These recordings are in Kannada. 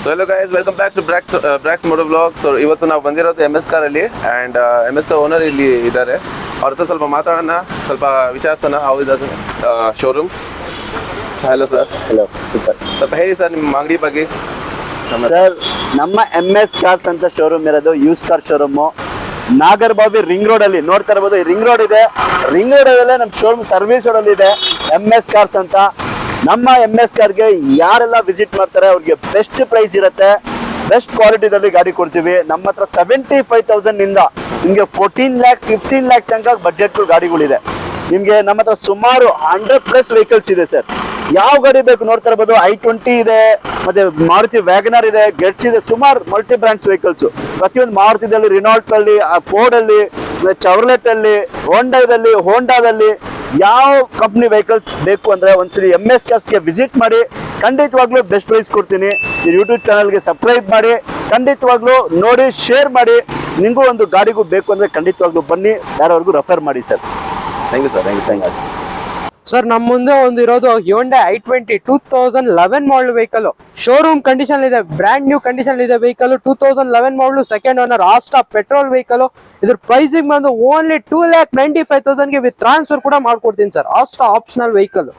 hello guys, welcome back to Brax Motor Vlog. So ಇವತ್ತು ನಾವು ಬಂದಿರೋದು MS car ಅಲ್ಲಿ and MS car ಓನರ್ ಇಲ್ಲಿ ಇದ್ದಾರೆ. ಅವ್ರ ಹತ್ರ ಸ್ವಲ್ಪ ಮಾತಾಡೋಣ, ಸ್ವಲ್ಪ ವಿಚಾರಿಸೋಣ how ಇದೆ showroom. Hello sir. Hello, super. ಸ್ವಲ್ಪ ಹೇಳಿ ಸರ್ ನಿಮ್ಮ ಅಂಗಡಿ ಬಗ್ಗೆ. ಸರ್, ನಮ್ಮ MS ಕಾರ್ಸ್ ಅಂತ ಶೋರೂಮ್ ಇರೋದು use car showroom Nagarbhavi ring road ಅಲ್ಲಿ ನೋಡ್ತಾ ಇರಬಹುದು. ಈ ರಿಂಗ್ ರೋಡ್ ಇದೆ, ರಿಂಗ್ ರೋಡ್ ಅಲ್ಲೇ ನಮ್ಮ ಶೋರೂಮ್ ಸರ್ವಿಸ್ ರೋಡ್ ಅಲ್ಲಿ ಇದೆ MS ಕಾರ್ಸ್ ಅಂತ. ನಮ್ಮ MS ಕಾರ್ಗೆ ಯಾರೆಲ್ಲ ವಿಸಿಟ್ ಮಾಡ್ತಾರೆ ಅವ್ರಿಗೆ ಬೆಸ್ಟ್ ಪ್ರೈಸ್ ಇರುತ್ತೆ, ಬೆಸ್ಟ್ ಕ್ವಾಲಿಟಿದಲ್ಲಿ ಗಾಡಿ ಕೊಡ್ತೀವಿ. ನಮ್ಮ ಹತ್ರ 75,000 ನಿಂದ ನಿಮಗೆ 14 ಲ್ಯಾಕ್ 15 ಲ್ಯಾಕ್ ತನಕ ಬಡ್ಜೆಟ್ ಗಾಡಿಗಳಿದೆ. ನಿಮಗೆ ನಮ್ಮ ಹತ್ರ ಸುಮಾರು 100+ ವೆಹಿಕಲ್ಸ್ ಇದೆ ಸರ್. ಯಾವ ಗಾಡಿ ಬೇಕು ನೋಡ್ತಾ ಇರ್ಬೋದು. i20 ಇದೆ, ಮತ್ತೆ ಮಾರುತಿ ವ್ಯಾಗನರ್ ಇದೆ, ಗೆಟ್ಸ್ ಇದೆ, ಸುಮಾರು ಮಲ್ಟಿ ಬ್ರಾಂಡ್ಸ್ ವೆಹಿಕಲ್ಸ್. ಪ್ರತಿಯೊಂದು ಮಾರುತಿದಲ್ಲಿ, ರಿನಾಲ್ಟ್ ಅಲ್ಲಿ, ಫೋರ್ಡ್ ಅಲ್ಲಿ, ಚವರ್ಲೆಟ್ ಅಲ್ಲಿ, ಹೋಂಡಾದಲ್ಲಿ ಯಾವ ಕಂಪ್ನಿ ವೆಹಿಕಲ್ಸ್ ಬೇಕು ಅಂದ್ರೆ ಒಂದ್ಸರಿ MS ಕಾರ್ಸ್ಗೆ ವಿಸಿಟ್ ಮಾಡಿ. ಖಂಡಿತವಾಗ್ಲೂ ಬೆಸ್ಟ್ ಪ್ರೈಸ್ ಕೊಡ್ತೀನಿ. ಯೂಟ್ಯೂಬ್ ಚಾನಲ್ಗೆ ಸಬ್ಸ್ಕ್ರೈಬ್ ಮಾಡಿ, ಖಂಡಿತವಾಗ್ಲೂ ನೋಡಿ, ಶೇರ್ ಮಾಡಿ. ನಿಮಗೂ ಒಂದು ಗಾಡಿಗೂ ಬೇಕು ಅಂದ್ರೆ ಖಂಡಿತವಾಗ್ಲೂ ಬನ್ನಿ, ಯಾರವರೆಗೂ ರೆಫರ್ ಮಾಡಿ sir. Thank you sir, thank you so much. Sir, ನಮ್ಮ ಮುಂದೆ ಒಂದು ಇರೋದು Hyundai i20 2011 model vehicle. Showroom condition ಇದೆ, ಬ್ರ್ಯಾಂಡ್ ನ್ಯೂ ಕಂಡೀಷನ್ ಇದೆ vehicle. 2011 model, second owner, Asta petrol vehicle. ಇದ್ರ ಪ್ರೈಸಿಂಗ್ ಬಂದು ಓನ್ಲಿ 2,95,000ಗೆ ವಿತ್ ಟ್ರಾನ್ಸ್ಫರ್ ಕೂಡ ಮಾಡ್ಕೊಡ್ತೀನಿ sir. Asta optional vehicle,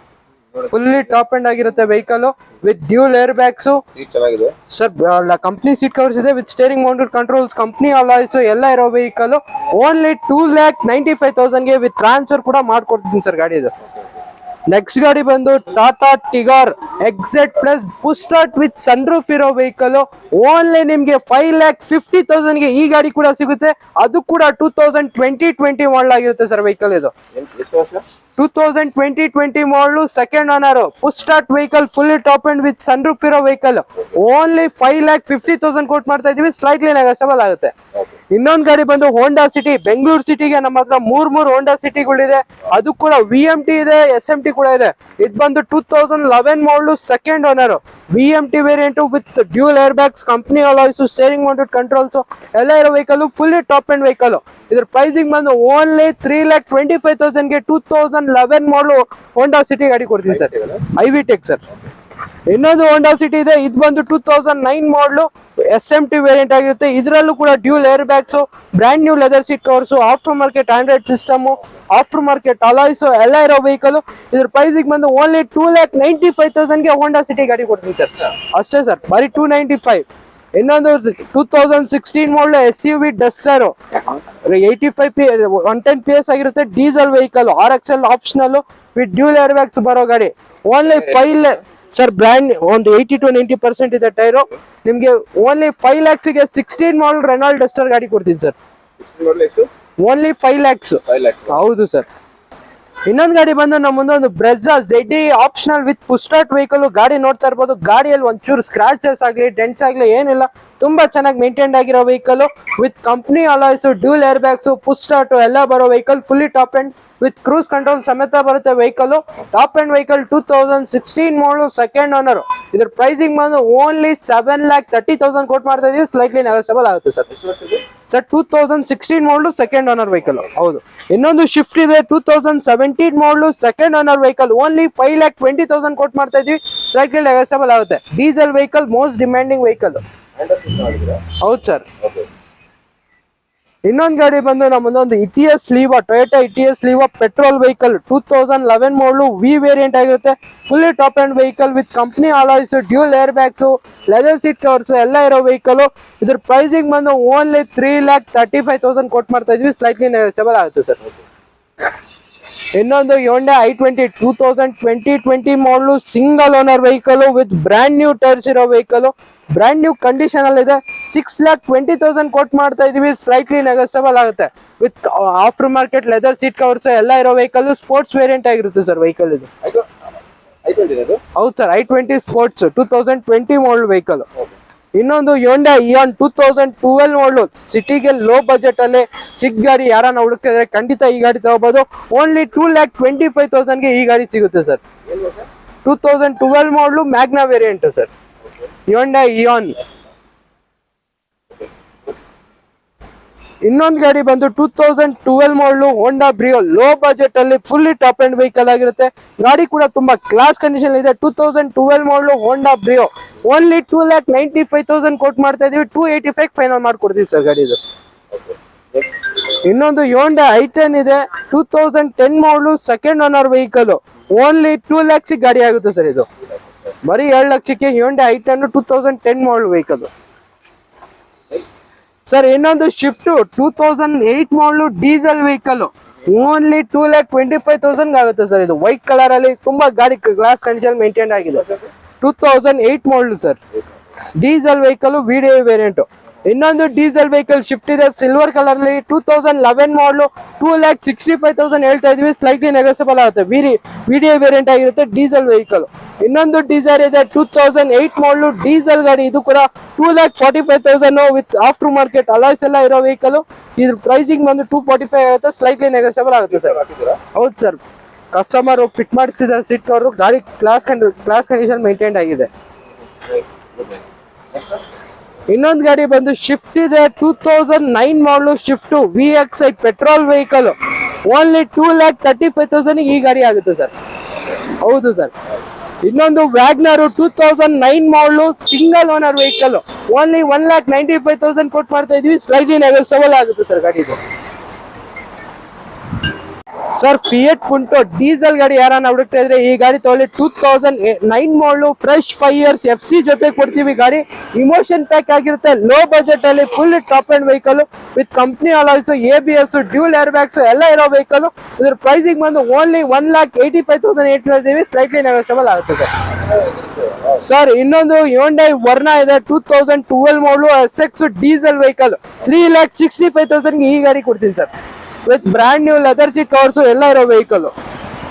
fully top end ಆಗಿರುತ್ತೆ vehicle with dual air bags. Seat ಚೆನ್ನಾಗಿದೆ ಸರ್, ಕಂಪ್ನಿ ಸೀಟ್ ಕವರ್ಸ್ ಇದೆ with steering mounted controls, company alloys ಎಲ್ಲ ಇರೋ ವೆಹಿಕಲ್. ಓನ್ಲಿ 2,95,000ಗೆ ವಿತ್ ಟ್ರಾನ್ಸ್ಫರ್ ಕೂಡ ಮಾಡ್ಕೊಡ್ತೀನಿ ಸರ್ ಗಾಡಿ ಇದು. ನೆಕ್ಸ್ಟ್ ಗಾಡಿ ಬಂದು Tata Tigor XZ plus push start with sunroof ಇರೋ ವೆಹಿಕಲ್. ಓನ್ಲಿ ನಿಮ್ಗೆ 5,50,000ಗೆ ಈ ಗಾಡಿ ಕೂಡ ಸಿಗುತ್ತೆ. ಅದು ಕೂಡ 2020 ಮಾಡಲ್ ಆಗಿರುತ್ತೆ ಸರ್ ವೆಹಿಕಲ್ ಇದು. 2020 ಮಾಡಲು, second owner, push start vehicle, fully top and with sunroof ಇರೋ ವೆಹಿಕಲ್. ಓನ್ಲಿ 5,50,000 ಕೋಟ್ ಮಾಡ್ತಾ ಇದೀವಿ, ಸ್ಲೈಟ್ಲಿ ನೆಗೋಷಿಯಬಲ್ ಆಗುತ್ತೆ. ಇನ್ನೊಂದು ಗಾಡಿ ಬಂದು ಹೋಂಡಾ ಸಿಟಿ. ಬೆಂಗಳೂರು ಸಿಟಿಗೆ ನಮ್ಮ ಹತ್ರ ಮೂರ್ ಹೋಂಡಾ ಸಿಟಿಗಳಿದೆ. ಅದು ಕೂಡ VMT ಇದೆ, SMT ಕೂಡ ಇದೆ. ಇದು ಬಂದು 2011 ಮಾಡಲು, second owner, VMT variant with dual air bags, company alloys, steering mounted controls ಎಲ್ಲ ಇರೋ vehicle, fully top end vehicle. ಇದ್ರ ಪ್ರೈಸಿಂಗ್ ಬಂದು ಓನ್ಲಿ 3,25,000ಗೆ 2011 ಮಾಡಲು ಹೋಂಡಾ ಸಿಟಿ ಗಾಡಿ ಕೊಡ್ತೀನಿ ಸರ್. IV tech sir. ಇನ್ನೊಂದು ಹೋಂಡಾ ಸಿಟಿ ಇದೆ, ಇದು ಬಂದು 2009 ಮಾಡಲು, SMT ವೇರಿಯಂಟ್ ಆಗಿರುತ್ತೆ. ಇದರಲ್ಲೂ ಕೂಡ dual air bags, brand new leather seat covers, after market Android system, after market alloys ಎಲ್ಲ ಇರೋ ವೆಹಿಕಲ್. ಇದ್ರ ಪ್ರೈಸಿಗೆ ಬಂದು ಓನ್ಲಿ 2,95,000ಗೆ ಹೋಂಡಾ ಸಿಟಿ ಗಾಡಿ ಕೊಡ್ತೀನಿ ಸರ್. ಅಷ್ಟೇ ಸರ್, ಬರೀ 295. ಇನ್ನೊಂದು 2016 ಮಾಡಲು SUV ಡಸ್ಟರ್, 110 PS ಆಗಿರುತ್ತೆ, diesel vehicle, RXL optional with dual air bags ಬರೋ ಗಾಡಿ. ಓನ್ಲಿ 5 ಸರ್, ಬ್ರ್ಯಾಂಡ್ ಒಂದು 80 to 90% ಇದೆ ಟೈರು. ನಿಮ್ಗೆ ಓನ್ಲಿ 5 lakhsಗೆ 16 ಮಾಡಲ್ ರೆನಾಲ್ಡ್ ಡಸ್ಟರ್ ಗಾಡಿ ಕೊಡ್ತೀನಿ ಸರ್. Only 5 lakhs. ಹೌದು ಸರ್. ಇನ್ನೊಂದು ಗಾಡಿ ಬಂದು ನಮ್ಮ ಮುಂದೆ ಒಂದು Brezza ZE optional with push start vehicle. ಗಾಡಿ ನೋಡ್ತಾ ಇರ್ಬೋದು. ಗಾಡಿಯಲ್ಲಿ ಒಂಚೂರು ಸ್ಕ್ರಾಚಸ್ ಆಗಲಿ, ಡೆಂಟ್ಸ್ ಆಗಲಿ ಏನಿಲ್ಲ, ತುಂಬಾ ಚೆನ್ನಾಗಿ ಮೇಂಟೈನ್ ಆಗಿರೋ vehicle with company alloys, dual air bags, push start ಎಲ್ಲ ಬರೋ vehicle, fully top end with cruise control ಸಮೇತ ಬರುತ್ತೆ ವೆಹಿಕಲ್. ಟಾಪ್ ಎಂಡ್ ವೆಹಿಕಲ್, 2016 ಮಾಡಲು, ಸೆಕೆಂಡ್ ಓನರ್. ಇದ್ರ ಪ್ರೈಸಿಂಗ್ ಬಂದು ಓನ್ಲಿ 7,30,000 ಕೋಟ್ ಮಾಡ್ತಾ ಇದೀವಿ, ಸ್ಲೈಟ್ಲಿ ನೆಗೋಷಿಯಬಲ್ ಆಗುತ್ತೆ ಸರ್. ಸರ್, 2016 ಮಾಡಲು, ಸೆಕೆಂಡ್ ಓನರ್ ವೆಹಿಕಲ್. ಹೌದು. ಇನ್ನೊಂದು ಶಿಫ್ಟ್ ಇದೆ, 2017 ಮಾಡಲು, second owner vehicle. Only 5,20,000 quote ಮಾಡ್ತಾ ಇದೀವಿ, ಸ್ಲೈಟ್ಲಿ ನೆಗೋಷಿಯಬಲ್ ಆಗುತ್ತೆ. Diesel vehicle, most demanding vehicle. ಹೌದು ಸರ್. ಇನ್ನೊಂದು ಗಾಡಿ ಬಂದು ನಮ್ಮದೊಂದು Etios Liva, Toyota Etios Liva petrol vehicle. 2011 ಮಾಡಲು, V ವೇರಿಯಂಟ್ ಆಗಿರುತ್ತೆ, fully top end vehicle with company alloys, dual air bags, leather seat covers ಎಲ್ಲ ಇರೋ ವೆಹಿಕಲ್. ಇದ್ರ ಪ್ರೈಸಿಂಗ್ ಬಂದು ಓನ್ಲಿ 3,35,000 ಕೋಟ್ ಮಾಡ್ತಾ ಇದೀವಿ, ಸ್ಲೈಟ್ಲಿ ನೆಗೋಷಿಯಬಲ್ ಆಗುತ್ತೆ ಸರ್. ಇನ್ನೊಂದು Hyundai i20 2020 ಮಾಡಲು, single owner vehicle with brand new tyres ಇರೋ ವೆಹಿಕಲ್. ಬ್ರ್ಯಾಂಡ್ ನ್ಯೂ ಕಂಡೀಷನ್ ಅಲ್ಲಿ ಇದೆ. 6,20,000 ಕೋಟ್ ಮಾಡ್ತಾ ಇದೀವಿ, ಸ್ಲೈಟ್ಲಿ ನೆಗೋಷಿಯಬಲ್ ಆಗುತ್ತೆ. With after market leather seat covers ಎಲ್ಲ ಇರೋ ವೆಹಿಕಲ್, ಸ್ಪೋರ್ಟ್ಸ್ ವೇರಿಯಂಟ್ ಆಗಿರುತ್ತೆ ಸರ್ ವೆಹಿಕಲ್ ಇದು. ಹೌದು ಸರ್, i20 ಸ್ಪೋರ್ಟ್ಸ್ 2020 ಮಾಡಲ್ ವೆಹಿಕಲ್. ಇನ್ನೊಂದು Hyundai Eon 2012 ಮಾಡಲು, ಸಿಟಿಗೆ ಲೋ ಬಜೆಟ್ ಅಲ್ಲಿ ಚಿಕ್ಕ ಗಾಡಿ ಯಾರನ್ನ ಹುಡುಕಿದ್ರೆ ಖಂಡಿತ ಈ ಗಾಡಿ ತಗೋಬಹುದು. ಓನ್ಲಿ 2,25,000ಗೆ ಈ ಗಾಡಿ ಸಿಗುತ್ತೆ ಸರ್. 2012 ಮಾಡಲು, Magna variant sir, Hyundai Eon. ಇನ್ನೊಂದು ಗಾಡಿ ಬಂದು 2012 ಮಾಡಲು ಹೋಂಡಾ ಬ್ರಿಯೋ ಲೋ ಬಜೆಟ್ ಅಲ್ಲಿ ಫುಲ್ಲಿ ಟಾಪ್ ಅಂಡ್ ವೆಹಿಕಲ್ ಆಗಿರುತ್ತೆ. ಗಾಡಿ ಕೂಡ ತುಂಬಾ ಕ್ಲಾಸ್ ಕಂಡೀಷನ್ ಇದೆ. 2012 ಮಾಡಲು ಹೋಂಡಾ ಬ್ರಿಯೋ ಓನ್ಲಿ 2,95,000 ಕೋಟ್ ಮಾಡ್ತಾ ಇದೀವಿ. 285 ಫೈನಲ್ ಮಾಡ್ಕೊಡ್ತೀವಿ ಸರ್ ಗಾಡಿ ಇದು. ಇನ್ನೊಂದು ಹೋಂಡಾ i10 ಇದೆ. 2010 ಮಾಡಲು second owner vehicle only 2 lakhs ಗಾಡಿ ಆಗುತ್ತೆ ಸರ್ ಇದು. ಬರೀ 2 ಲಕ್ಷಕ್ಕೆ ಹೋಂಡಾ i10 2010 ಮಾಡಲ್ ವೆಹಿಕಲ್. ಸರ್ ಇನ್ನೊಂದು ಶಿಫ್ಟ್ 2008 ಮಾಡಲು ಡೀಸೆಲ್ ವೆಹಿಕಲ್ ಓನ್ಲಿ 2,25,000 ಆಗುತ್ತೆ ಸರ್ ಇದು. ವೈಟ್ ಕಲರ್ ಅಲ್ಲಿ ತುಂಬಾ ಗಾಡಿ ಗ್ಲಾಸ್ ಕಂಡೀಷನ್ ಮೇಂಟೈನ್ ಆಗಿದೆ. 2008 ಮಾಡಲು sir diesel vehicle video variant. ಇನ್ನೊಂದು ಡೀಸೆಲ್ ವೆಹಿಕಲ್ ಶಿಫ್ಟ್ ಇದೆ ಸಿಲ್ವರ್ ಕಲರ್ ಅಲ್ಲಿ 2011 ಮಾಡಲು 2,65,000 ಹೇಳ್ತಾ ಇದೀವಿ. ಸ್ಲೈಟ್ಲಿ ನೆಗೋಸಿಯಬಲ್ ಆಗುತ್ತೆ. ವಿಡಿಯೋ ವೇರಿಯಂಟ್ ಆಗಿರುತ್ತೆ ಡೀಸೆಲ್ ವೆಹಿಕಲ್. ಇನ್ನೊಂದು ಡೀಸೆಲ್ ಇದೆ 2008 ಮಾಡಲು ಡೀಸೆಲ್ ಗಾಡಿ. ಇದು ಕೂಡ 2,45,000 ವಿತ್ ಆಫ್ಟರ್ ಮಾರ್ಕೆಟ್ ಅಲಾಯ್ಸ್ ಎಲ್ಲ ಇರೋ ವೆಹಿಕಲ್. ಇದ್ರ ಪ್ರೈಸಿಂಗ್ ಬಂದು 245 ಆಗುತ್ತೆ. ಸ್ಲೈಟ್ಲಿ ನೆಗೋಸಿಯಬಲ್ ಆಗುತ್ತೆ ಸರ್. ಹೌದು ಸರ್, ಕಸ್ಟಮರ್ ಫಿಟ್ ಮಾಡಿಸಿದ ಸಿಟ್ ಅವರು ಗಾಡಿ ಕ್ಲಾಸ್ ಕಂಡೀಷನ್ ಮೇಂಟೈನ್ ಆಗಿದೆ. ಇನ್ನೊಂದು ಗಾಡಿ ಬಂದು ಶಿಫ್ಟ್ ಇದೆ 2009 ಮಾಡಲು shift VXI petrol vehicle only 2,35,000 ಈ ಗಾಡಿ ಆಗುತ್ತೆ ಸರ್. ಹೌದು ಸರ್. ಇನ್ನೊಂದು ವ್ಯಾಗ್ನರ್ 2009 ಮಾಡಲು ಸಿಂಗಲ್ ಓನರ್ ವೆಹಿಕಲ್ ಓನ್ಲಿ 1,95,000 ಕೊಟ್ಟು ಮಾಡ್ತಾ ಇದೀವಿ. ಸ್ಲೈಟ್ಲಿ ನೆಗೋಸಿಯಬಲ್ ಆಗುತ್ತೆ ಸರ್ ಗಾಡಿ ಇದು. ಸರ್ ಫಿಯಟ್ ಪುಂಟೋ ಡೀಸೆಲ್ ಗಾಡಿ ಯಾರನ್ನ ಹುಡುಕ್ತಾ ಇದ್ರೆ ಈ ಗಾಡಿ ತಗೊಳ್ಳಿ. 2009 ಮಾಡಲು ಫ್ರೆಶ್ 5 years FC ಜೊತೆ ಕೊಡ್ತೀವಿ. ಗಾಡಿ ಇಮೋಷನ್ ಪ್ಯಾಕ್ ಆಗಿರುತ್ತೆ. ಲೋ ಬಜೆಟ್ ಅಲ್ಲಿ full top end vehicle with company alloys, ABS, dual air bags ಎಲ್ಲ ಇರೋ ವೆಹಿಕಲ್. ಇದ್ರ ಪ್ರೈಸಿಂಗ್ ಬಂದು ಓನ್ಲಿ 1,85,000 ಹೇಳ್ತೀವಿ. ಸ್ಲೈಟ್ಲಿ ನೆಗೋಸಿಯಬಲ್ ಆಗುತ್ತೆ ಸರ್. ಸರ್ ಇನ್ನೊಂದು Hyundai ವರ್ನಾ ಇದೆ 2012 ಮಾಡಲು SX ಡೀಸೆಲ್ ವೆಹಿಕಲ್ 3,65,000 ಈ ಗಾಡಿ ಕೊಡ್ತೀನಿ sir. With brand new leather seat covers ಎಲ್ಲ ಇರೋ ವೆಹಿಕಲ್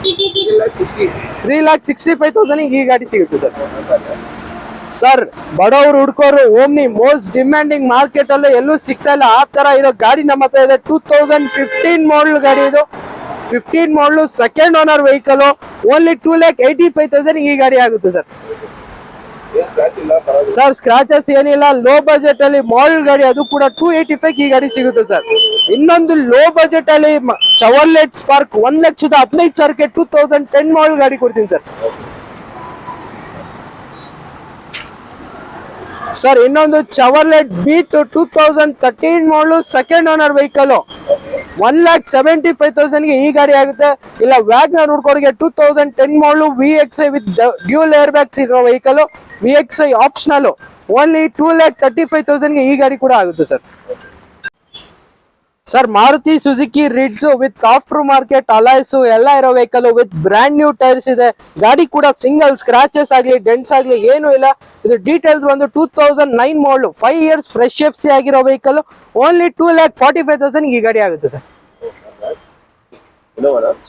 3,65,000 ಈ ಗಾಡಿ ಸಿಗುತ್ತೆ ಸರ್. ಸರ್ ಬಡವರು ಹುಡ್ಕೋರು ಓಮ್ನಿ ಮೋಸ್ಟ್ ಡಿಮ್ಯಾಂಡಿಂಗ್ ಮಾರ್ಕೆಟ್ ಅಲ್ಲೂ ಎಲ್ಲೂ ಸಿಗ್ತಾ ಇಲ್ಲ ಆ ತರ ಇರೋ ಗಾಡಿ ನಮ್ಮ ಹತ್ರ ಇದೆ. 2015 ಮಾಡಲ್ ಗಾಡಿ ಇದು. 15 ಮಾಡಲು ಸೆಕೆಂಡ್ ಓನರ್ ವೆಹಿಕಲ್ ಓನ್ಲಿ 2,85,000 ಈ ಗಾಡಿ ಆಗುತ್ತೆ ಸರ್. ಸರ್ ಸ್ಕ್ರಾಚಸ್ ಏನಿಲ್ಲ. ಲೋ ಬಜೆಟ್ ಅಲ್ಲಿ ಮಾಡಲ್ ಗಾಡಿ, ಅದು ಕೂಡ 285 ಈ ಗಾಡಿ ಸಿಗುತ್ತೆ ಸರ್. ಇನ್ನೊಂದು ಲೋ ಬಜೆಟ್ ಅಲ್ಲಿ ಚವರ್ಲೆಟ್ ಸ್ಪಾರ್ಕ್ 1,15,000ಕ್ಕೆ 2010 ಮಾಡಲ್ ಗಾಡಿ ಕೊಡ್ತೀನಿ ಸರ್. ಸರ್ ಇನ್ನೊಂದು ಚವರ್ಲೆಟ್ ಬೀಟ್ 2013 ಮಾಡಲು ಸೆಕೆಂಡ್ ಓನರ್ ವೆಹಿಕಲ್ 1,75,000ಗೆ ಈ ಗಾಡಿ ಆಗುತ್ತೆ. ಇಲ್ಲ ವ್ಯಾಗ್ನರ್ ಹುಡ್ಕೋರಿಗೆ 2010 ಮಾಡಲು VXI with dual air bags ಇರೋ ವೆಹಿಕಲ್ VXI ಆಪ್ಷನಲ್ ಓನ್ಲಿ 2,35,000ಗೆ ಈ ಗಾಡಿ ಕೂಡ ಆಗುತ್ತೆ sir. Sir Maruti Suzuki ರಿಡ್ಸ್ with after market alloys ಎಲ್ಲ ಇರೋ vehicle with brand new tyres ಇದೆ. ಗಾಡಿ ಕೂಡ ಸಿಂಗಲ್ ಸ್ಕ್ರಾಚಸ್ ಆಗ್ಲಿ ಡೆಂಟ್ಸ್ ಆಗ್ಲಿ ಏನು ಇಲ್ಲ. ಇದು ಡೀಟೇಲ್ಸ್ ಒಂದು 2009 ಮಾಡಲು 5 years ಫ್ರೆಶ್ FC ಆಗಿರೋ ವೆಹಿಕಲ್ ಓನ್ಲಿ 2,45,000 ಈ ಗಾಡಿ ಆಗುತ್ತೆ sir.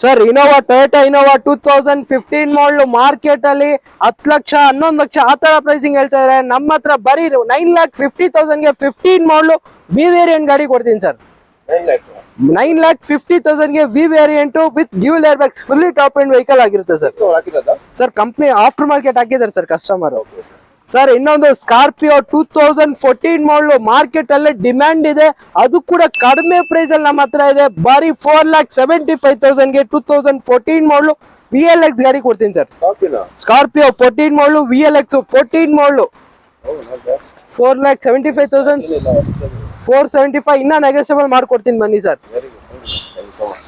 Sir Innova Toyota Innova 2015 ಮಾಡಲು ಮಾರ್ಕೆಟ್ ಅಲ್ಲಿ 10 ಲಕ್ಷ 11 ಲಕ್ಷ ಆ ತರ ಪ್ರೈಸಿಂಗ್ ಹೇಳ್ತಾ ಇದಾರೆ. ನಮ್ಮ ಹತ್ರ ಬರೀ 9,50,000ಗೆ 15 ಮಾಡಲು ವಿ ವೇರಿಯಂಟ್ ಗಾಡಿ ಕೊಡ್ತೀನಿ ಸರ್. 9,50,000ಗೆ V variant with dual air bags fully top end vehicle ಆಗಿರುತ್ತೆ sir. Sir company after market ಹಾಕಿದ್ದಾರೆ ಸರ್ ಕಸ್ಟಮರ್. ಸರ್ ಇನ್ನೊಂದು ಸ್ಕಾರ್ಪಿಯೋ 2014 ಮಾಡಲು ಮಾರ್ಕೆಟ್ ಅಲ್ಲಿ ಡಿಮ್ಯಾಂಡ್ ಇದೆ. ಅದು ಕೂಡ ಕಡಿಮೆ ಪ್ರೈಸ್ ಅಲ್ಲಿ ನಮ್ಮ ಹತ್ರ ಇದೆ. ಬಾರಿ 4,75,000ಗೆ 2014 ಮಾಡಲು VLX ಗಾಡಿ ಕೊಡ್ತೀನಿ ಸರ್. ಸ್ಕಾರ್ಪಿಯೋ 14 ಮಾಡಲು VLX 14 ಮಾಡಲು 4,75,000 475 ಇನ್ನ ನೆಗೋಸಿಯಬಲ್ ಮಾಡ್ಕೊಡ್ತೀನಿ ಬನ್ನಿ sir.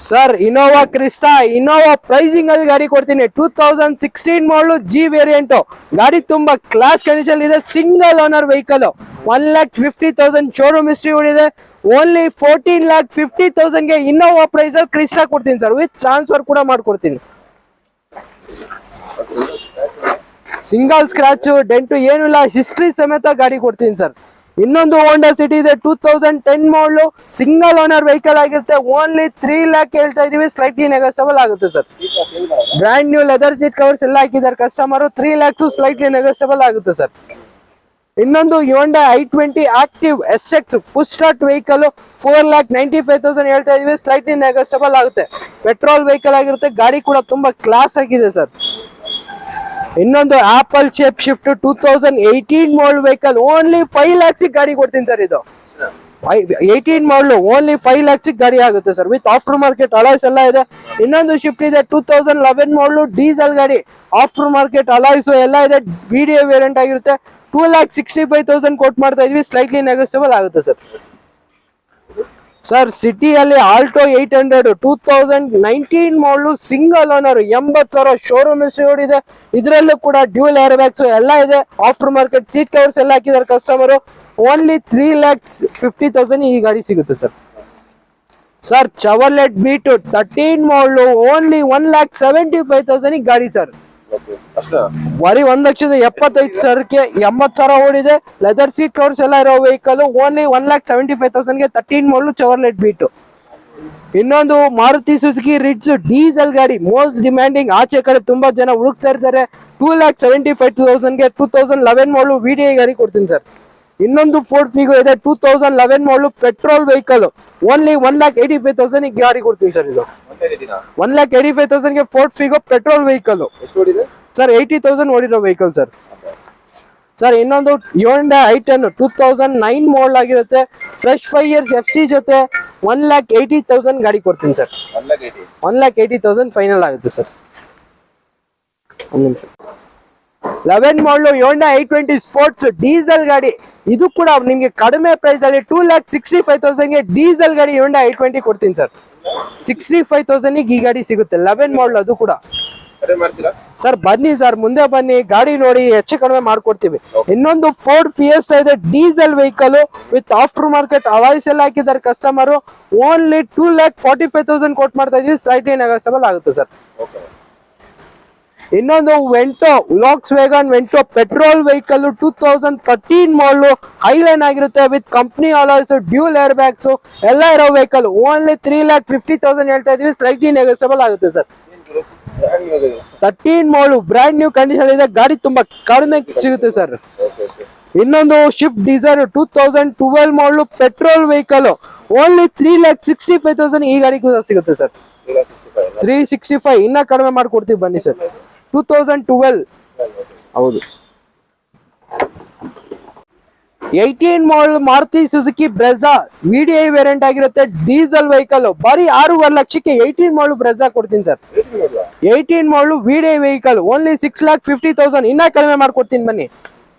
Sir Innova Crysta Innova pricing ಅಲ್ಲಿ ಗಾಡಿ ಕೊಡ್ತೀನಿ. 2016 ಮಾಡಲು G ವೇರಿಯಂಟ್ ಗಾಡಿ ತುಂಬಾ ಕ್ಲಾಸ್ ಕಂಡೀಷನ್ ಇದೆ. Single owner vehicle 1,50,000 showroom history ಇದೆ. ಓನ್ಲಿ 14,50,000ಗೆ ಇನೋವಾ ಪ್ರೈಸ್ ಅಲ್ಲಿ ಕ್ರಿಸ್ಟಾ ಕೊಡ್ತೀನಿ ಸರ್. ವಿತ್ ಟ್ರಾನ್ಸ್ಫರ್ ಕೂಡ ಮಾಡ್ಕೊಡ್ತೀನಿ. ಸಿಂಗಲ್ ಸ್ಕ್ರಾಚ್ ಡೆಂಟು ಏನು ಇಲ್ಲ, ಹಿಸ್ಟ್ರಿ ಸಮೇತ ಗಾಡಿ ಕೊಡ್ತೀನಿ ಸರ್. ಇನ್ನೊಂದು ಹೋಂಡಾ ಸಿಟಿ ಇದೆ 2010 ಮಾಡಲು ಸಿಂಗಲ್ ಓನರ್ ವೆಹಿಕಲ್ ಆಗಿರುತ್ತೆ. ಓನ್ಲಿ 3 lakh ಹೇಳ್ತಾ ಇದೀವಿ. ಸ್ಲೈಟ್ಲಿ ನೆಗೋಸಿಯಬಲ್ ಆಗುತ್ತೆ sir. Brand new leather seat covers ಎಲ್ಲ ಹಾಕಿದ್ದಾರೆ ಕಸ್ಟಮರ್. 3 lakhs ಸ್ಲೈಟ್ಲಿ ನೆಗೋಸಿಯಬಲ್ ಆಗುತ್ತೆ ಸರ್. ಇನ್ನೊಂದು Hyundai i20 active SX push start vehicle 4,95,000 ಹೇಳ್ತಾ ಇದೀವಿ. ಸ್ಲೈಟ್ಲಿ ನೆಗೋಸಿಯಬಲ್ ಆಗುತ್ತೆ. ಪೆಟ್ರೋಲ್ ವೆಹಿಕಲ್ ಆಗಿರುತ್ತೆ. ಗಾಡಿ ಕೂಡ ತುಂಬಾ ಕ್ಲಾಸ್ ಆಗಿದೆ ಸರ್. ಇನ್ನೊಂದು ಆಪಲ್ ಶೇಪ್ ಶಿಫ್ಟ್ 2018 ಮಾಡಲ್ ವೆಹಿಕಲ್ ಓನ್ಲಿ 5 lakhs ಗಾಡಿ ಕೊಡ್ತೀನಿ ಸರ್. ಇದು 18 ಮಾಡಲು ಓನ್ಲಿ 5 lakhs ಗಾಡಿ ಆಗುತ್ತೆ sir. With after market alloys ಎಲ್ಲ ಇದೆ. ಇನ್ನೊಂದು ಶಿಫ್ಟ್ ಇದೆ 2011 ಮಾಡಲು ಡೀಸೆಲ್ ಗಾಡಿ, ಆಫ್ಟರ್ ಮಾರ್ಕೆಟ್ ಅಲಾಯ್ಸ್ ಎಲ್ಲ ಇದೆ, BDA ವೇರಿಯಂಟ್ ಆಗಿರುತ್ತೆ. 2,65,000 ಕೋಟ್ ಮಾಡ್ತಾ ಇದೀವಿ, ಸ್ಲೈಟ್ಲಿ ನೆಗೋಸಿಯಬಲ್ ಆಗುತ್ತೆ ಸರ್. ಸರ್ ಸಿಟಿಯಲ್ಲಿ ಆಲ್ಟೋ 800 2019 ಮಾಡಲು ಸಿಂಗಲ್ ಓನರ್ 80,000 ಶೋರೂಮ್ ಇದೆ. ಇದರಲ್ಲೂ ಕೂಡ ಡ್ಯೂಲ್ ಏರ್ ಬ್ಯಾಗ್ಸ್ ಎಲ್ಲ ಇದೆ. ಆಫ್ಟರ್ ಮಾರ್ಕೆಟ್ ಸೀಟ್ ಕವರ್ಸ್ ಎಲ್ಲ ಹಾಕಿದ್ದಾರೆ ಕಸ್ಟಮರು. ಓನ್ಲಿ 3,50,000 ಈ ಗಾಡಿ ಸಿಗುತ್ತೆ ಸರ್. ಸರ್ ಚವರ್ಲೆಟ್ ಬೀಟ್ 13 ಮಾಡಲು ಓನ್ಲಿ 1,75,000 ಈ ಗಾಡಿ ಸರ್. ಬರೀ 1,75,000ಕ್ಕೆ 80,000 ಓಡಿದೆ. ಲೆದರ್ ಸೀಟ್ ಕವರ್ಸ್ ಎಲ್ಲ ಇರೋ ವೆಹಿಕಲ್ ಓನ್ಲಿ 1,75,000ಗೆ 13 ಮಾಡಲು ಚವರ್ಲೆಟ್ ಬೀಟ್. ಇನ್ನೊಂದು ಮಾರುತಿ ಸುಜುಕಿ ರಿಟ್ಸ್ ಡೀಸೆಲ್ ಗಾಡಿ, ಮೋಸ್ಟ್ ಡಿಮ್ಯಾಂಡಿಂಗ್, ಆಚೆ ಕಡೆ ತುಂಬಾ ಜನ ಹುಡುಕ್ತಾ ಇರ್ತಾರೆ. 2,75,000ಗೆ 2011 ಮಾಡಲು VDI ಗಾಡಿ ಕೊಡ್ತೀನಿ ಸರ್. ಇನ್ನೊಂದು ಫೋರ್ಡ್ ಫಿಗೋ ಇದೆ 2011 ಮಾಡಲು ಪೆಟ್ರೋಲ್ ವೆಹಿಕಲ್, ಓನ್ಲಿ 1,85,000 ಗಾಡಿ ಕೊಡ್ತೀನಿ ಸರ್. ಇದು 1,85,000ಗೆ Ford Figo petrol vehicle sir. 80,000 ಓಡಿರೋ ವೆಹಿಕಲ್ ಸರ್. ಸರ್ ಇನ್ನೊಂದು Hyundai i10 2009 ಮಾಡಲ್ ಆಗಿರುತ್ತೆ. ಫ್ರೆಶ್ 5 years FC ಜೊತೆ 1,80,000 ಗಾಡಿ ಕೊಡ್ತೀನಿ ಸರ್. 1,80,000 ಫೈನಲ್ ಆಗುತ್ತೆ ಸರ್. ಒಂದು ನಿಮಿಷ. 11 ಮಾಡಲು Hyundai i20 ಸ್ಪೋರ್ಟ್ಸ್ ಡೀಸೆಲ್ ಗಾಡಿ, ಇದು ಕೂಡ ನಿಮ್ಗೆ ಕಡಿಮೆ ಪ್ರೈಸ್ ಅಲ್ಲಿ 2,65,000ಗೆ ಡೀಸೆಲ್ ಗಾಡಿ Hyundai i20 ಕೊಡ್ತೀನಿ ಸರ್. 65,000 ಈ ಗಾಡಿ ಸಿಗುತ್ತೆ. 11 ಮಾಡಲ್ ಅದು ಕೂಡ ಸರ್. ಬನ್ನಿ ಸರ್, ಮುಂದೆ ಬನ್ನಿ, ಗಾಡಿ ನೋಡಿ, ಹೆಚ್ಚು ಕಡಿಮೆ ಮಾಡ್ಕೊಡ್ತೀವಿ. ಇನ್ನೊಂದು ಫೋರ್ಡ್ ಫಿಯೆಸ್ಟಾ ಇದೆ diesel vehicle with after market alloys ಎಲ್ಲ ಹಾಕಿದ್ದಾರೆ ಕಸ್ಟಮರ್. ಓನ್ಲಿ 2,45,000 ಕೋಟ್ ಮಾಡ್ತಾ ಇದೀವಿ, ಸ್ಲೈಟ್ಲಿ ನೆಗೋಸಿಯಬಲ್ ಆಗುತ್ತೆ ಸರ್. ಇನ್ನೊಂದು Vento Volkswagen Vento petrol vehicle 2013 ಮಾಡಲು ಹೈಲೈನ್ ಆಗಿರುತ್ತೆ. With company alloys, dual air bags ಎಲ್ಲ ಇರೋ ವೆಹಿಕಲ್. ಓನ್ಲಿ 3,50,000 ಹೇಳ್ತಾ ಇದೀವಿ, ಸ್ಲೈಟ್ಲಿ ನೆಗೋಸಿಯಬಲ್ ಆಗುತ್ತೆ ಸರ್. 13 ಮಾಡಲು ಬ್ರ್ಯಾಂಡ್ ನ್ಯೂ ಕಂಡೀಷನ್ ಇದೆ, ಗಾಡಿ ತುಂಬಾ ಕಡಿಮೆ ಸಿಗುತ್ತೆ ಸರ್. ಇನ್ನೊಂದು ಶಿಫ್ಟ್ ಡಿಸೈರ್ 2012 ಮಾಡಲು ಪೆಟ್ರೋಲ್ ವೆಹಿಕಲ್, ಓನ್ಲಿ 3,65,000 ಈ ಗಾಡಿ ಕೂಡ ಸಿಗುತ್ತೆ ಸರ್. 365 ಇನ್ನ ಕಡಿಮೆ ಮಾಡ್ಕೊಡ್ತೀವಿ ಬನ್ನಿ ಸರ್. 2012 ಹೌದು. 18 model Maruti Suzuki Brezza VDI variant ಆಗಿರುತ್ತೆ, ಡೀಸೆಲ್ ವೆಹಿಕಲ್. ಬರೀ 6.5 ಲಕ್ಷಕ್ಕೆ 18 ಮಾಡಲ್ ಬ್ರೆಜಾ ಕೊಡ್ತೀನಿ ಸರ್. 18 ಮಾಡಲು VDI ವೆಹಿಕಲ್ ಓನ್ಲಿ 6,50,000 ಇನ್ನ ಕಡಿಮೆ ಮಾಡ್ಕೊಡ್ತೀನಿ ಬನ್ನಿ.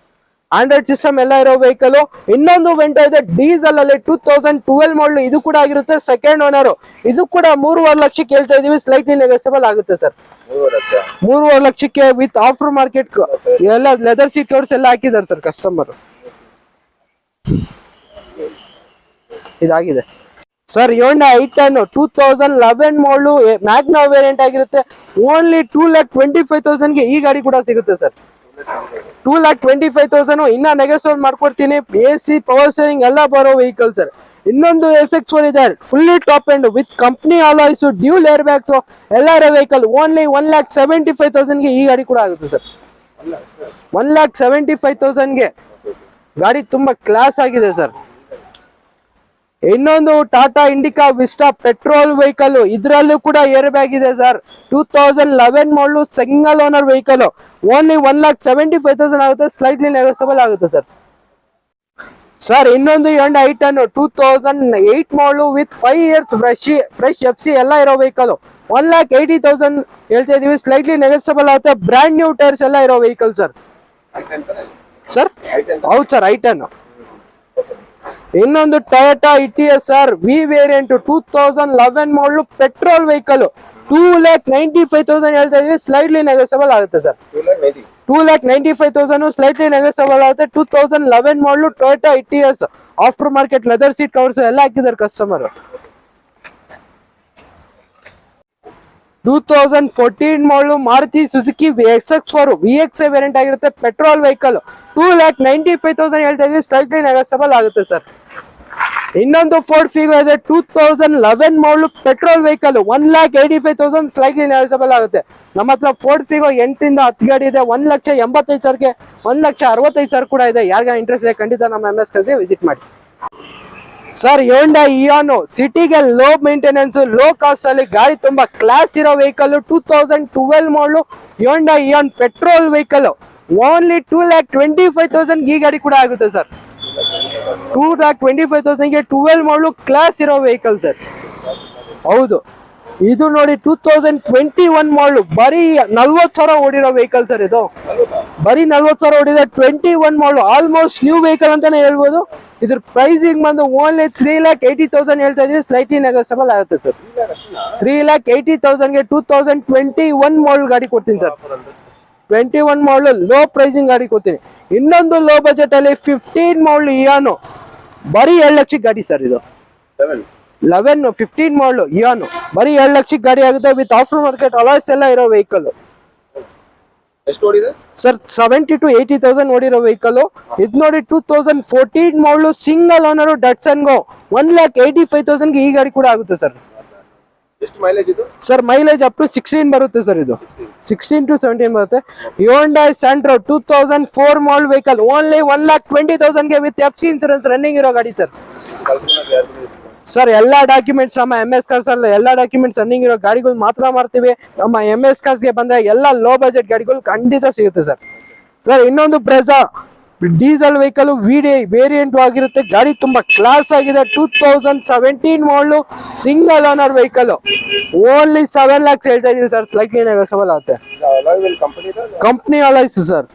ಆಂಡ್ರಾಯ್ಡ್ ಸಿಸ್ಟಮ್ ಎಲ್ಲ ಇರೋ ವೆಹಿಕಲ್. ಇನ್ನೊಂದು ವೆಂಟೋ ಇದೆ ಡೀಸೆಲ್ ಅಲ್ಲಿ 2012 ಮಾಡಲು, ಇದು ಕೂಡ ಆಗಿರುತ್ತೆ, ಸೆಕೆಂಡ್ ಓನರ್. ಇದು ಕೂಡ 3.5 ಲಕ್ಷಕ್ಕೆ ಹೇಳ್ತಾ ಇದೀವಿ, ಸ್ಲೈಟ್ಲಿ ನೆಗೋಸಿಯಬಲ್ ಆಗುತ್ತೆ ಸರ್. 3.5 ಲಕ್ಷಕ್ಕೆ ವಿತ್ ಆಫ್ಟರ್ ಮಾರ್ಕೆಟ್ ಎಲ್ಲ ಲೆದರ್ ಸೀಟ್ ಕವರ್ಸ್ ಎಲ್ಲ ಹಾಕಿದ್ದಾರೆ ಸರ್ ಕಸ್ಟಮರ್. ಇದಾಗಿದೆ ಸರ್. Hyundai i10 2011 ಮಾಡಲು ಮ್ಯಾಗ್ನಾ ವೇರಿಯಂಟ್ ಆಗಿರುತ್ತೆ. ಓನ್ಲಿ 2,25,000ಗೆ ಈ ಗಾಡಿ ಕೂಡ ಸಿಗುತ್ತೆ ಸರ್. 2,25,000 ಇನ್ನ ನೆಗೋಸಿಯೇಟ್ ಮಾಡ್ಕೊಡ್ತೀನಿ. AC ಪವರ್ ಸ್ಟೀರಿಂಗ್ ಎಲ್ಲ ಬರೋ ವೆಹಿಕಲ್ ಸರ್. ಇನ್ನೊಂದು SX1 ಇದೆ fully top end with company alloys, dual air bags ಎಲ್ಲ ಇರೋ ವೆಹಿಕಲ್. ಓನ್ಲಿ 1,75,000ಗೆ ಈ ಗಾಡಿ ಕೂಡ ಆಗುತ್ತೆ ಸರ್. 1,75,000ಗೆ ಗಾಡಿ ತುಂಬಾ ಕ್ಲಾಸ್ ಆಗಿದೆ ಸರ್. ಇನ್ನೊಂದು Tata Indica Vista petrol vehicle, ಇದರಲ್ಲೂ ಕೂಡ ಏರ್ ಬ್ಯಾಗ್ ಇದೆ ಸರ್. 2011 ಮಾಡಲು ಸಿಂಗಲ್ ಓನರ್ ವೆಹಿಕಲ್. ಓನ್ಲಿ 1,75,000 ಆಗುತ್ತೆ, ಸ್ಲೈಟ್ಲಿ ನೆಗೋಸಿಯಬಲ್ ಆಗುತ್ತೆ ಸರ್. ಸರ್ ಇನ್ನೊಂದು Hyundai i10 2008 ಮಾಡಲು ವಿತ್ 5 years ಫ್ರೆಶ್ FC ಎಲ್ಲ ಇರೋ ವೆಹಿಕಲ್. 1,80,000 ಹೇಳ್ತಾ ಇದೀವಿ, ಸ್ಲೈಟ್ಲಿ ನೆಗೋಸಿಯಬಲ್ ಆಗುತ್ತೆ. ಬ್ರ್ಯಾಂಡ್ ನ್ಯೂ ಟೈರ್ಸ್ ಎಲ್ಲ ಇರೋ ವೆಹಿಕಲ್ ಸರ್. ಸರ್ ಹೌದು ಸರ್ i10. ಇನ್ನೊಂದು Toyota Etios sir V variant 2011 model petrol vehicle. 2,95,000 ಹೇಳ್ತಾ ಇದೀವಿ, ಸ್ಲೈಟ್ಲಿ ನೆಗೋಸಿಯಬಲ್ ಆಗುತ್ತೆ ಸರ್. 2,95,000 ಸ್ಲೈಟ್ಲಿ ನೆಗೋಸಿಯಬಲ್ ಆಗುತ್ತೆ. 2011 model Toyota Etios, after market leather seat covers ಎಲ್ಲ ಹಾಕಿದ್ದಾರೆ customer. 2014 model Maruti Suzuki SX4 VXI variant ಆಗಿರುತ್ತೆ, ಪೆಟ್ರೋಲ್ ವೆಹಿಕಲ್. 2,95,000 ಹೇಳ್ತಾ ಇದೀವಿ, ಸ್ಲೈಟ್ಲಿ ನೆಗೋಸಿಯಬಲ್ ಆಗುತ್ತೆ ಸರ್. ಇನ್ನೊಂದು ಫೋರ್ಡ್ ಫಿಗೋ ಇದೆ 2011 model petrol vehicle. 1,85,000 slightly negotiable ಆಗುತ್ತೆ. ನಮ್ಮ ಹತ್ರ ಫೋರ್ಡ್ ಫಿಗೋ 8 ರಿಂದ 10 ಗಾಡಿ ಇದೆ. 1,85,000ಗೆ 1,65,000 ಕೂಡ ಇದೆ. ಯಾರಿಗ ಇಂಟ್ರೆಸ್ಟ್ ಇದೆ ಖಂಡಿತ ನಮ್ಮ MS ಕಸಿ ವಿಸಿಟ್ ಮಾಡಿ ಸರ್. Hyundai Eon ಸಿಟಿಗೆ ಲೋ ಮೇಂಟೆನೆನ್ಸ್, ಲೋ ಕಾಸ್ಟ್ ಅಲ್ಲಿ ಗಾಡಿ ತುಂಬಾ ಕ್ಲಾಸ್ ಇರೋ ವೆಹಿಕಲ್. 2012 ಮಾಡಲು Hyundai Eon petrol vehicle. Only 2,25,000 ಈ ಗಾಡಿ ಕೂಡ ಆಗುತ್ತೆ ಸರ್. 2,25,000ಗೆ 12 ಮಾಡಲು ಕ್ಲಾಸ್ ಇರೋ ವೆಹಿಕಲ್ ಸರ್. ಹೌದು, ಇದು ನೋಡಿ 2021 ಮಾಡಲು ಬರೀ 40,000 ಓಡಿರೋ ವೆಹಿಕಲ್ ಸರ್. ಇದು ಬರೀ 40,000 ಓಡಿದೆ, 21 ಮಾಡಲು, ಆಲ್ಮೋಸ್ಟ್ ನ್ಯೂ ವೆಹಿಕಲ್ ಅಂತಾನೆ ಹೇಳ್ಬೋದು. ಇದ್ರ ಪ್ರೈಸಿಂಗ್ ಬಂದು ಓನ್ಲಿ 3,80,000 ಹೇಳ್ತಾ ಇದೀವಿ, ಸ್ಲೈಟ್ಲಿ ನೆಗೋಸಿಯಬಲ್ ಆಗುತ್ತೆ ಸರ್. 3,80,000ಗೆ 2021 ಮಾಡಲ್ ಗಾಡಿ ಕೊಡ್ತೀನಿ ಸರ್. 21 ಮಾಡಲ್ ಲೋ ಪ್ರೈಸಿಂಗ್ ಗಾಡಿ ಕೊಡ್ತೀನಿ. ಇನ್ನೊಂದು ಲೋ ಬಜೆಟ್ ಅಲ್ಲಿ 15 ಮಾಡಲ್ ಇಯಾನು, ಬರೀ 2 ಲಕ್ಷಕ್ಕೆ ಗಾಡಿ ಸರ್. ಇದು 15 ಮಾಡಲು ಇಯಾನು ಬರೀ 2 ಲಕ್ಷಕ್ಕೆ ಗಾಡಿ ಆಗುತ್ತೆ, ವಿತ್ ಆಫ್ಟರ್ ಮಾರ್ಕೆಟ್ ಅಲಾಯ್ಸ್ ಎಲ್ಲ ಇರೋ ವೆಹಿಕಲ್ ಎಷ್ಟು ಓಡಿದೆ ಸರ್. 70,000 to 80,000 ಓಡಿರೋ ವೆಹಿಕಲ್. ಇದು ನೋಡಿ 2014 ಮಾಡಲು ಸಿಂಗಲ್ ಓನರ್ ಡಟ್ಸನ್ಗೋ 1,85,000ಗೆ ಈ ಗಾಡಿ ಕೂಡ ಆಗುತ್ತೆ ಸರ್. ಎಷ್ಟು ಮೈಲೇಜ್ ಇದು ಸರ್ ಮೈಲೇಜ್ ಅಪ್ ಟು 16 ಬರುತ್ತೆ ಸರ್. ಇದು 16 to 17 ಬರುತ್ತೆ. Hyundai Santro 2004 ಮಾಡಲ್ ವೆಹಿಕಲ್, ಓನ್ಲಿ 1,20,000ಗೆ ವಿತ್ FC ಇನ್ಸೂರೆನ್ಸ್ ರನ್ನಿಂಗ್ ಇರೋ ಗಾಡಿ ಸರ್. ಸರ್ ಎಲ್ಲಾ ಡಾಕ್ಯುಮೆಂಟ್ಸ್ ನಮ್ಮ MS ಕಾರ್ಸ್ ಅಲ್ಲಿ ಎಲ್ಲಾ ಡಾಕ್ಯುಮೆಂಟ್ಸ್ ರನ್ನಿಂಗ್ ಇರೋ ಗಾಡಿಗಳು ಮಾತ್ರ ಮಾಡ್ತೀವಿ. ನಮ್ಮ MS ಕಾರ್ಸ್ಗೆ ಬಂದ್ರೆ ಎಲ್ಲ ಲೋ ಬಜೆಟ್ ಗಾಡಿಗಳು ಖಂಡಿತ ಸಿಗುತ್ತೆ ಸರ್. ಸರ್ ಇನ್ನೊಂದು ಬ್ರೆಜಾ ಡೀಸೆಲ್ ವೆಹಿಕಲ್ ವೇರಿಯಂಟ್ ಆಗಿರುತ್ತೆ. ಗಾಡಿ ತುಂಬಾ ಕ್ಲಾಸ್ ಆಗಿದೆ. 2017 ಮಾಡಲು single owner vehicle, only 7 lakhs ಹೇಳ್ತಾ ಇದೀವಿ ಸರ್. ಸ್ಲೈಟ್ಲಿ ನೆಗೋಸಿಯಬಲ್ ಆಗುತ್ತೆ. Company alloys sir.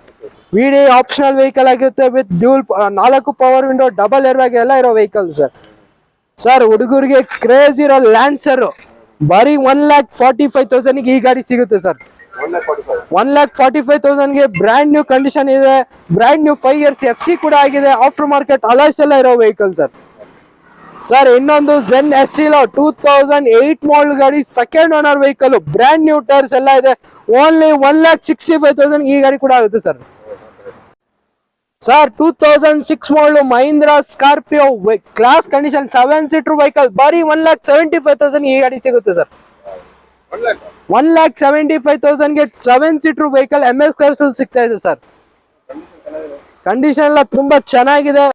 Optional vehicle ಆಗಿರುತ್ತೆ, with dual 4 power window, double air bag ಎಲ್ಲ ಇರೋ ವೆಹಿಕಲ್ ಸರ್. ಸರ್ ಹುಡುಗರಿಗೆ ಕ್ರೇಜ್ ಇರೋ ಲ್ಯಾನ್ಸರ್ ಬರೀ 1,45,000ಗೆ ಈ ಗಾಡಿ ಸಿಗುತ್ತೆ ಸರ್. 1,45,000ಗೆ ಬ್ರ್ಯಾಂಡ್ ನ್ಯೂ ಕಂಡೀಷನ್ ಇದೆ, ಬ್ರ್ಯಾಂಡ್ ನ್ಯೂ 5 years FC ಕೂಡ ಆಗಿದೆ, ಆಫ್ಟರ್ ಮಾರ್ಕೆಟ್ ಅಲಾಯ್ಸ್ ಎಲ್ಲ ಇರೋ ವೆಹಿಕಲ್ ಸರ್. ಸರ್ ಇನ್ನೊಂದು ಝೆನ್ ಎಸ್ಟಿಲೋ 2008 ಮಾಡಲ್ ಗಾಡಿ, second owner vehicle, brand new tyres ಎಲ್ಲ ಇದೆ, ಓನ್ಲಿ 1,65,000 ಈ ಗಾಡಿ ಕೂಡ ಆಗುತ್ತೆ ಸರ್. ಸರ್ 2006 ಮಾಡಲು Mahindra Scorpio class condition 7 seater vehicle, ಬರೀ 1,75,000 ಈ ಗಾಡಿ ಸಿಗುತ್ತೆ ಸರ್. 1,75,000ಗೆ 7 seater ವೆಹಿಕಲ್ MS ಕಾರ್ಸ್ ಸಿಗ್ತಾ ಇದೆ ಸರ್. ಕಂಡೀಷನ್ ಎಲ್ಲ ತುಂಬಾ ಚೆನ್ನಾಗಿದೆ.